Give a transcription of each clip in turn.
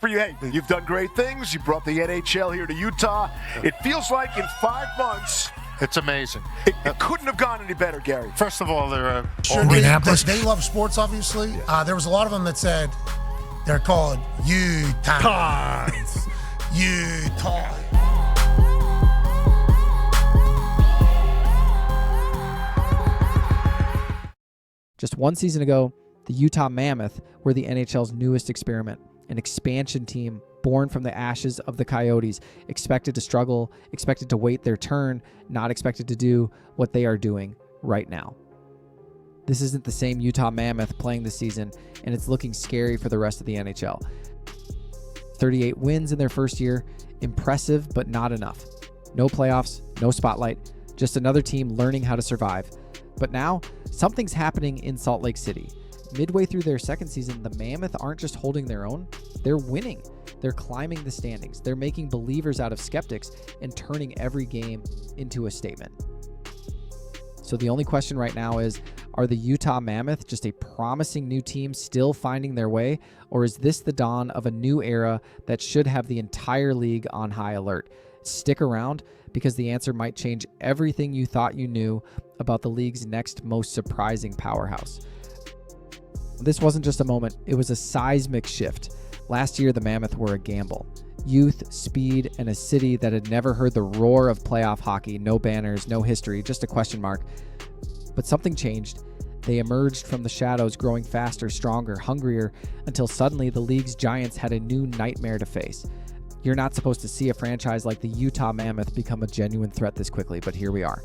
for you. Hey, you've done great things. You brought the NHL here to Utah. It feels like in 5 months, it's amazing. It couldn't have gone any better, Gary. First of all, they're they love sports, obviously. There was a lot of them that said they're called Utah. Utah. Just one season ago, the Utah Mammoth were the NHL's newest experiment, an expansion team born from the ashes of the Coyotes, expected to struggle, expected to wait their turn, not expected to do what they are doing right now. This isn't the same Utah Mammoth playing this season, and it's looking scary for the rest of the NHL. 38 wins in their first year, impressive but not enough. No playoffs, no spotlight, just another team learning how to survive. But now, something's happening in Salt Lake City. Midway through their second season, the Mammoth aren't just holding their own, they're winning. They're climbing the standings. They're making believers out of skeptics and turning every game into a statement. So the only question right now is, are the Utah Mammoth just a promising new team still finding their way, or is this the dawn of a new era that should have the entire league on high alert? Stick around, because the answer might change everything you thought you knew about the league's next most surprising powerhouse. This wasn't just a moment, it was a seismic shift. Last year, the Mammoth were a gamble. Youth, speed, and a city that had never heard the roar of playoff hockey. No banners, no history, just a question mark. But something changed. They emerged from the shadows, growing faster, stronger, hungrier, until suddenly the league's giants had a new nightmare to face. You're not supposed to see a franchise like the Utah Mammoth become a genuine threat this quickly, but here we are.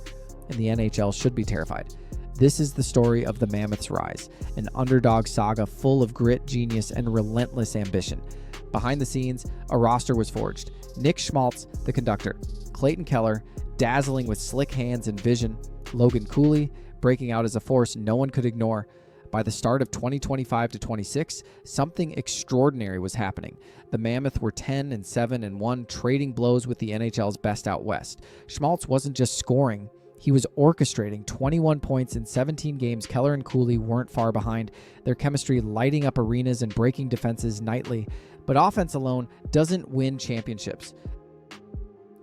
And the NHL should be terrified. This is the story of the Mammoth's rise, an underdog saga full of grit, genius, and relentless ambition. Behind the scenes, a roster was forged. Nick Schmaltz, the conductor. Clayton Keller, dazzling with slick hands and vision. Logan Cooley, breaking out as a force no one could ignore. By the start of 2025 to 26, something extraordinary was happening. The Mammoth were 10-7-1, trading blows with the NHL's best out west. Schmaltz wasn't just scoring, he was orchestrating. 21 points in 17 games. Keller and Cooley weren't far behind, their chemistry lighting up arenas and breaking defenses nightly. But offense alone doesn't win championships.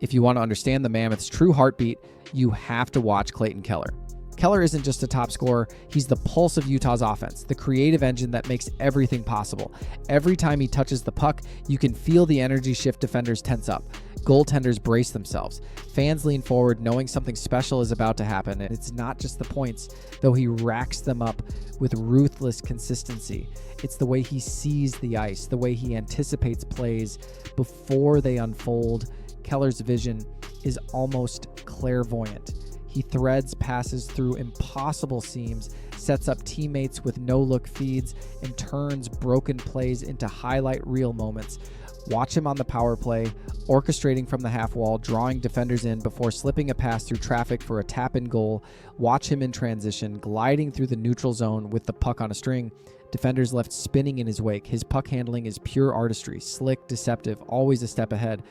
If you want to understand the Mammoth's true heartbeat, you have to watch Clayton Keller. Keller isn't just a top scorer, he's the pulse of Utah's offense, the creative engine that makes everything possible. Every time he touches the puck, you can feel the energy shift. Defenders tense up. Goaltenders brace themselves. Fans lean forward knowing something special is about to happen, and it's not just the points, though he racks them up with ruthless consistency. It's the way he sees the ice, the way he anticipates plays before they unfold. Keller's vision is almost clairvoyant. He threads passes through impossible seams, sets up teammates with no-look feeds, and turns broken plays into highlight reel moments. Watch him on the power play, orchestrating from the half wall, drawing defenders in before slipping a pass through traffic for a tap-in goal. Watch him in transition, gliding through the neutral zone with the puck on a string. Defenders left spinning in his wake. His puck handling is pure artistry, slick, deceptive, always a step ahead.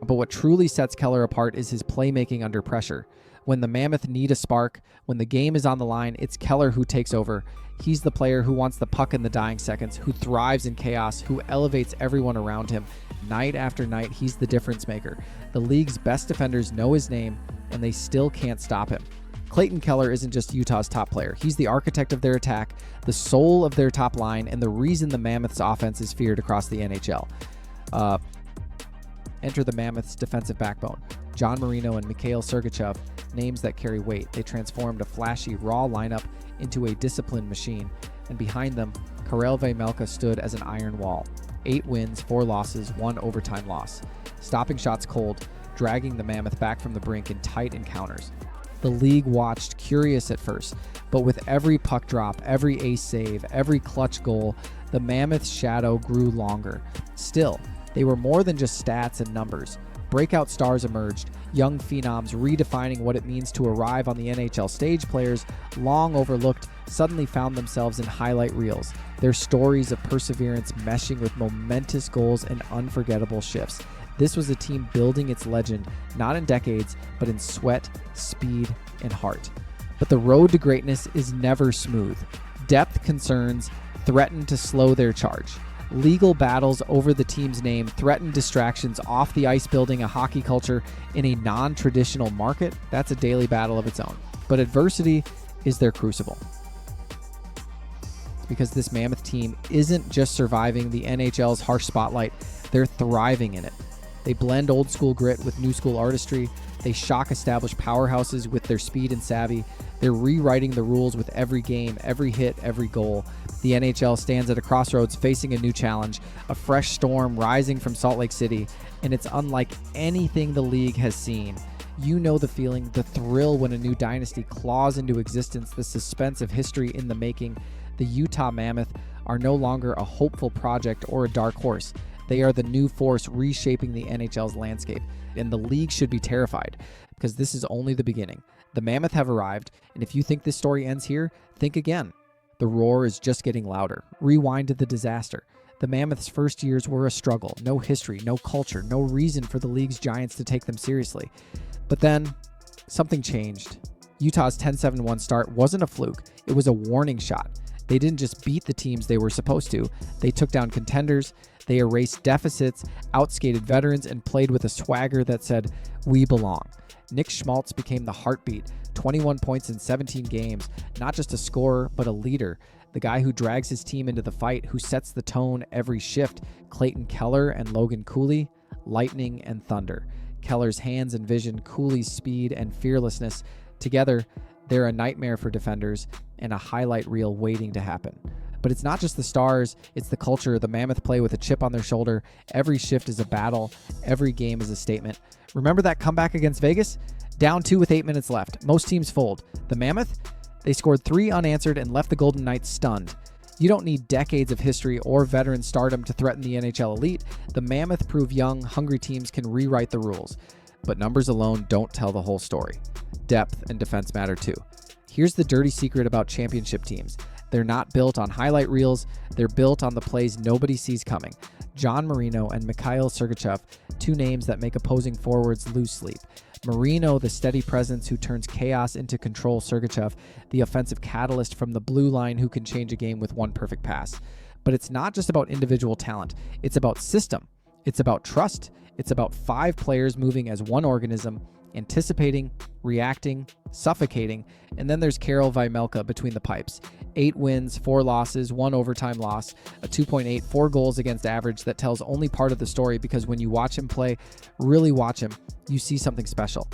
But what truly sets Keller apart is his playmaking under pressure. When the Mammoth need a spark, when the game is on the line, it's Keller who takes over. He's the player who wants the puck in the dying seconds, who thrives in chaos, who elevates everyone around him. Night after night, he's the difference maker. The league's best defenders know his name, and they still can't stop him. Clayton Keller isn't just Utah's top player. He's the architect of their attack, the soul of their top line, and the reason the Mammoth's offense is feared across the NHL. Enter the Mammoth's defensive backbone. John Marino and Mikhail Sergachev, names that carry weight. They transformed a flashy, raw lineup into a disciplined machine. And behind them, Karel Vejmelka stood as an iron wall. 8 wins, 4 losses, 1 overtime loss. Stopping shots cold, dragging the Mammoth back from the brink in tight encounters. The league watched, curious at first, but with every puck drop, every ace save, every clutch goal, the Mammoth's shadow grew longer. Still, they were more than just stats and numbers. Breakout stars emerged, young phenoms redefining what it means to arrive on the NHL stage. Players long overlooked suddenly found themselves in highlight reels, their stories of perseverance meshing with momentous goals and unforgettable shifts. This was a team building its legend, not in decades, but in sweat, speed, and heart. But the road to greatness is never smooth. Depth concerns threaten to slow their charge. Legal battles over the team's name threaten distractions off the ice, building a hockey culture in a non-traditional market. That's a daily battle of its own. But adversity is their crucible. Because this Mammoth team isn't just surviving the NHL's harsh spotlight, they're thriving in it. They blend old school grit with new school artistry. They shock established powerhouses with their speed and savvy. They're rewriting the rules with every game, every hit, every goal. The NHL stands at a crossroads facing a new challenge, a fresh storm rising from Salt Lake City, and it's unlike anything the league has seen. You know the feeling, the thrill when a new dynasty claws into existence, the suspense of history in the making. The Utah Mammoth are no longer a hopeful project or a dark horse. They are the new force reshaping the NHL's landscape, and the league should be terrified because this is only the beginning. The Mammoth have arrived, and if you think this story ends here, think again. The roar is just getting louder. Rewind to the disaster. The Mammoth's first years were a struggle. No history, no culture, no reason for the league's giants to take them seriously. But then, something changed. Utah's 10-7-1 start wasn't a fluke. It was a warning shot. They didn't just beat the teams they were supposed to. They took down contenders. They erased deficits, outskated veterans, and played with a swagger that said, "We belong." Nick Schmaltz became the heartbeat, 21 points in 17 games, not just a scorer, but a leader, the guy who drags his team into the fight, who sets the tone every shift. Clayton Keller and Logan Cooley, lightning and thunder. Keller's hands and vision, Cooley's speed and fearlessness. Together, they're a nightmare for defenders and a highlight reel waiting to happen. But it's not just the stars, it's the culture. The Mammoth play with a chip on their shoulder. Every shift is a battle. Every game is a statement. Remember that comeback against Vegas? Down 2 with 8 minutes left. Most teams fold. The Mammoth? They scored 3 unanswered and left the Golden Knights stunned. You don't need decades of history or veteran stardom to threaten the NHL elite. The Mammoth prove young, hungry teams can rewrite the rules. But numbers alone don't tell the whole story. Depth and defense matter too. Here's the dirty secret about championship teams. They're not built on highlight reels. They're built on the plays nobody sees coming. John Marino and Mikhail Sergachev, 2 names that make opposing forwards lose sleep. Marino, the steady presence who turns chaos into control. Sergachev, the offensive catalyst from the blue line who can change a game with one perfect pass. But it's not just about individual talent. It's about system. It's about trust. It's about 5 players moving as one organism, anticipating, reacting, suffocating, and then there's Karel Vejmelka between the pipes. 8 wins, 4 losses, 1 overtime loss, a 2.8, 4 goals against average that tells only part of the story, because when you watch him play, really watch him, you see something special.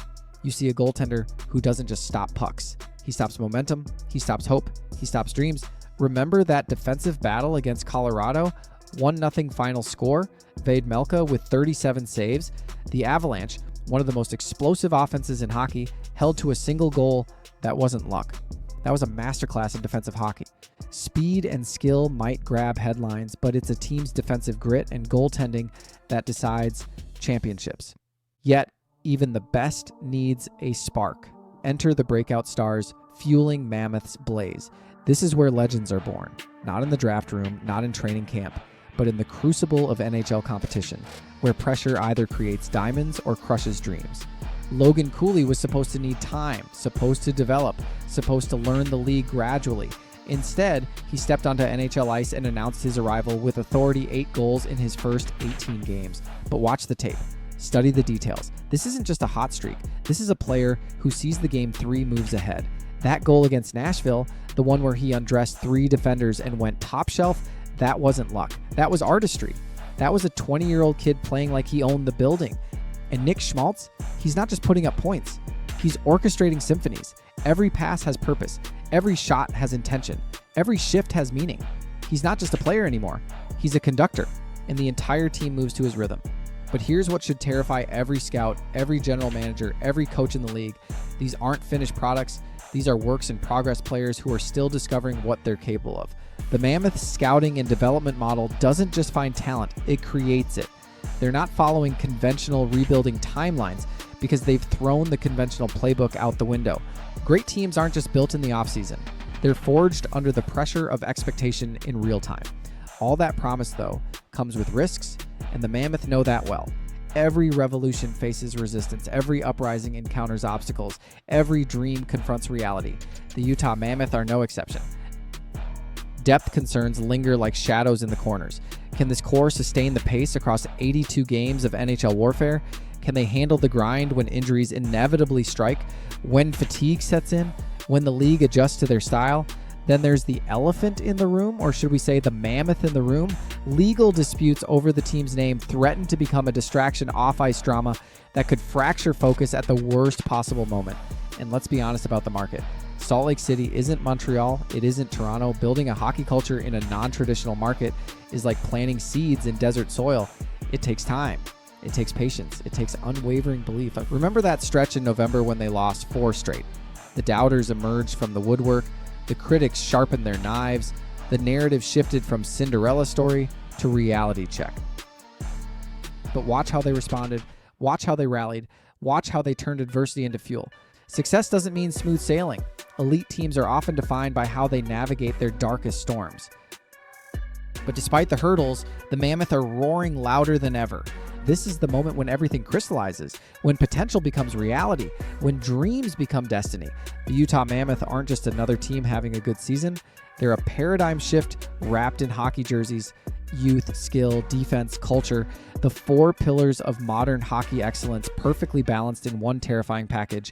You see a goaltender who doesn't just stop pucks. He stops momentum, he stops hope, he stops dreams. Remember that defensive battle against Colorado? 1-0 final score, Vejmelka with 37 saves. The Avalanche, one of the most explosive offenses in hockey, held to a single goal. That wasn't luck. That was a masterclass in defensive hockey. Speed and skill might grab headlines, but it's a team's defensive grit and goaltending that decides championships. Yet, even the best needs a spark. Enter the breakout stars, fueling Mammoth's blaze. This is where legends are born. Not in the draft room, not in training camp, but in the crucible of NHL competition, where pressure either creates diamonds or crushes dreams. Logan Cooley was supposed to need time, supposed to develop, supposed to learn the league gradually. Instead, he stepped onto NHL ice and announced his arrival with authority, 8 goals in his first 18 games. But watch the tape. Study the details. This isn't just a hot streak. This is a player who sees the game 3 moves ahead. That goal against Nashville, the one where he undressed 3 defenders and went top shelf, that wasn't luck. That was artistry. That was a 20-year-old kid playing like he owned the building. And Nick Schmaltz, he's not just putting up points. He's orchestrating symphonies. Every pass has purpose. Every shot has intention. Every shift has meaning. He's not just a player anymore. He's a conductor, and the entire team moves to his rhythm. But here's what should terrify every scout, every general manager, every coach in the league. These aren't finished products. These are works in progress players who are still discovering what they're capable of. The Mammoth scouting and development model doesn't just find talent, it creates it. They're not following conventional rebuilding timelines because they've thrown the conventional playbook out the window. Great teams aren't just built in the offseason. They're forged under the pressure of expectation in real time. All that promise, though, comes with risks, and the Mammoth know that well. Every revolution faces resistance. Every uprising encounters obstacles. Every dream confronts reality. The Utah Mammoth are no exception. Depth concerns linger like shadows in the corners. Can this core sustain the pace across 82 games of NHL warfare? Can they handle the grind when injuries inevitably strike, when fatigue sets in, when the league adjusts to their style? Then there's the elephant in the room, or should we say the mammoth in the room? Legal disputes over the team's name threaten to become a distraction off-ice drama that could fracture focus at the worst possible moment. And let's be honest about the market. Salt Lake City isn't Montreal, it isn't Toronto. Building a hockey culture in a non-traditional market is like planting seeds in desert soil. It takes time. It takes patience. It takes unwavering belief. Remember that stretch in November when they lost 4 straight? The doubters emerged from the woodwork. The critics sharpened their knives. The narrative shifted from Cinderella story to reality check. But watch how they responded. Watch how they rallied. Watch how they turned adversity into fuel. Success doesn't mean smooth sailing. Elite teams are often defined by how they navigate their darkest storms. But despite the hurdles, the Mammoth are roaring louder than ever. This is the moment when everything crystallizes, when potential becomes reality, when dreams become destiny. The Utah Mammoth aren't just another team having a good season. They're a paradigm shift wrapped in hockey jerseys, youth, skill, defense, culture, the 4 pillars of modern hockey excellence perfectly balanced in one terrifying package.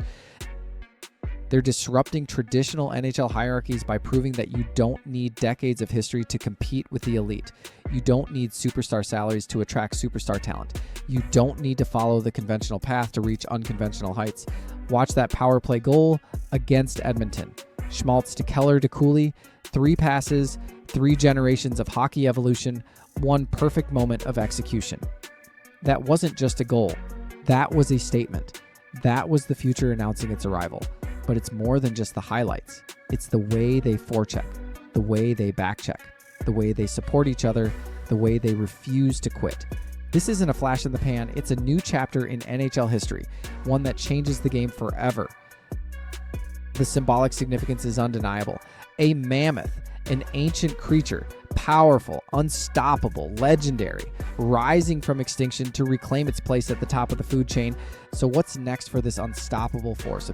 They're disrupting traditional NHL hierarchies by proving that you don't need decades of history to compete with the elite. You don't need superstar salaries to attract superstar talent. You don't need to follow the conventional path to reach unconventional heights. Watch that power play goal against Edmonton. Schmaltz to Keller to Cooley, 3 passes, 3 generations of hockey evolution, 1 perfect moment of execution. That wasn't just a goal. That was a statement. That was the future announcing its arrival. But it's more than just the highlights. It's the way they forecheck, the way they backcheck, the way they support each other, the way they refuse to quit. This isn't a flash in the pan. It's a new chapter in NHL history, one that changes the game forever. The symbolic significance is undeniable. A mammoth, an ancient creature, powerful, unstoppable, legendary, rising from extinction to reclaim its place at the top of the food chain. So what's next for this unstoppable force?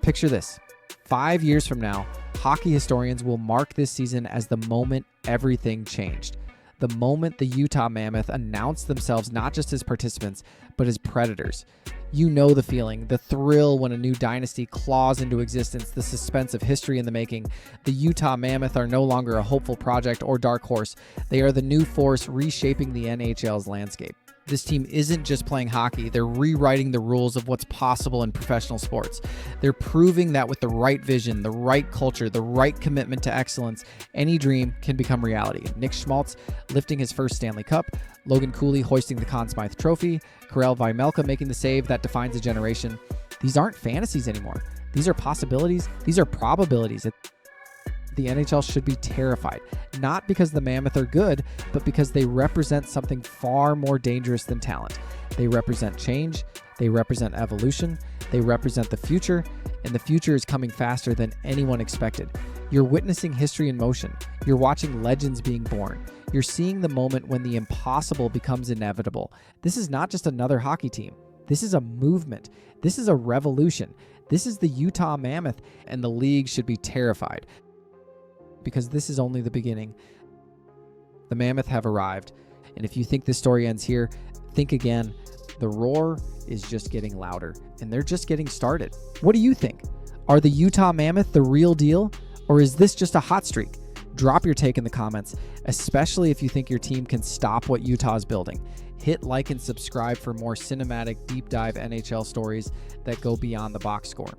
Picture this. 5 years from now, hockey historians will mark this season as the moment everything changed. The moment the Utah Mammoth announced themselves not just as participants, but as predators. You know the feeling, the thrill when a new dynasty claws into existence, the suspense of history in the making. The Utah Mammoth are no longer a hopeful project or dark horse. They are the new force reshaping the NHL's landscape. This team isn't just playing hockey, they're rewriting the rules of what's possible in professional sports. They're proving that with the right vision, the right culture, the right commitment to excellence, any dream can become reality. Nick Schmaltz lifting his first Stanley Cup, Logan Cooley hoisting the Conn Smythe Trophy, Karel Vejmelka making the save that defines a generation. These aren't fantasies anymore. These are possibilities. These are probabilities. The NHL should be terrified, not because the Mammoth are good, but because they represent something far more dangerous than talent. They represent change, they represent evolution, they represent the future, and the future is coming faster than anyone expected. You're witnessing history in motion. You're watching legends being born. You're seeing the moment when the impossible becomes inevitable. This is not just another hockey team. This is a movement. This is a revolution. This is the Utah Mammoth, and the league should be terrified. Because this is only the beginning. The Mammoth have arrived, and if you think this story ends here, think again. The roar is just getting louder, and they're just getting started. What do you think? Are the Utah Mammoth the real deal, or is this just a hot streak? Drop your take in the comments, especially if you think your team can stop what Utah is building. Hit like and subscribe for more cinematic deep dive NHL stories that go beyond the box score.